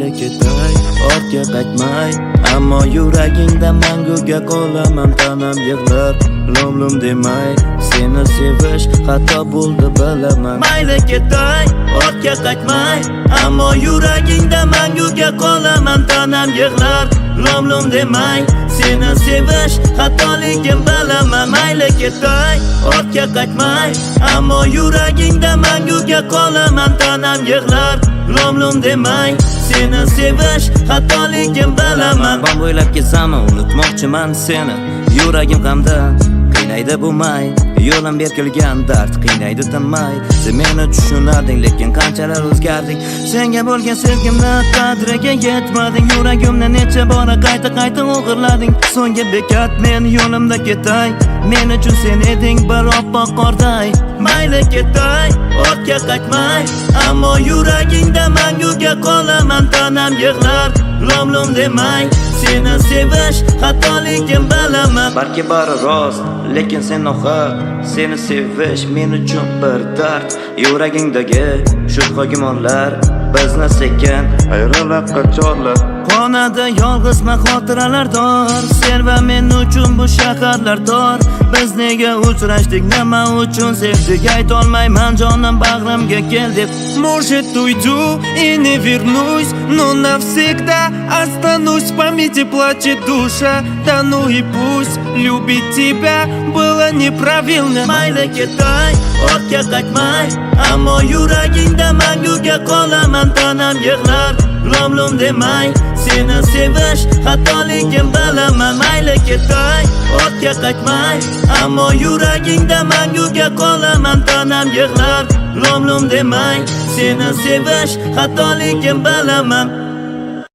mayli ketay ortga qaytmay, ammo yuragingda manguga qolaman. Tanam yig'lar lom demay, seni sevish xato bo'ldi bilaman. Mayli ketay ortga qaytmay, ammo yuragingda manguga qolaman. Tanam yig'lar lom demay, seni sevish xatoligim bilaman. Mayli ketay ortga qaytmay, ammo yuragingda manguga qolaman. Tanam yig'lar lom demay, seni sevish xatoligim bilaman. Bom bo'ylab kezaman, unutmoqchiman seni. Yuragim g'amda qiynaydi bu may, yo'lim berkilgan dard qiynaydi tinmay. Sen meni tushunarding, lekin qanchalar o'zgarding. Senga bo'lgan sevgimni qadriga yetmading. Yuragimni necha bora qayta o'g'irlading. So'nggi bekat men yo'limda ketay, men uchun sen eding bir oppoq qorday. Mayli ketay ortga qaytmay, ammo yuragingda manguga qolaman. Tanam yig'lar lom demay, seni sevish xatoligim bilaman. Balki bari rost, lekin sen nohaq. Seni sevish men uchun bir dard. Yuragingdagi shubha gumonlar bizni sekin ayriliqqa chorlar. Xonada yolg'izman, xotiralar dor. Sen va men uchun bu shaharlar tor. Biz nega uchrashdik, nima uchun sevdik, aytolmayman jonim bag'rimga kel deb. Может уйду и не вернусь, но навсегда останусь в памяти, плачет душа. Да ну и пусть, любить тебя было неправильно. Mayli ketay ortga qaytmay, ammo yuragingda manguga qolaman. Tanam yig'lar lom demay, seni sevish xatoligim bilaman. Mayli ketay ortga qaytmay, ammo yuragingda manguga qolaman. Tanam yig'lar lom demay, seni sevish xatoligim bilaman.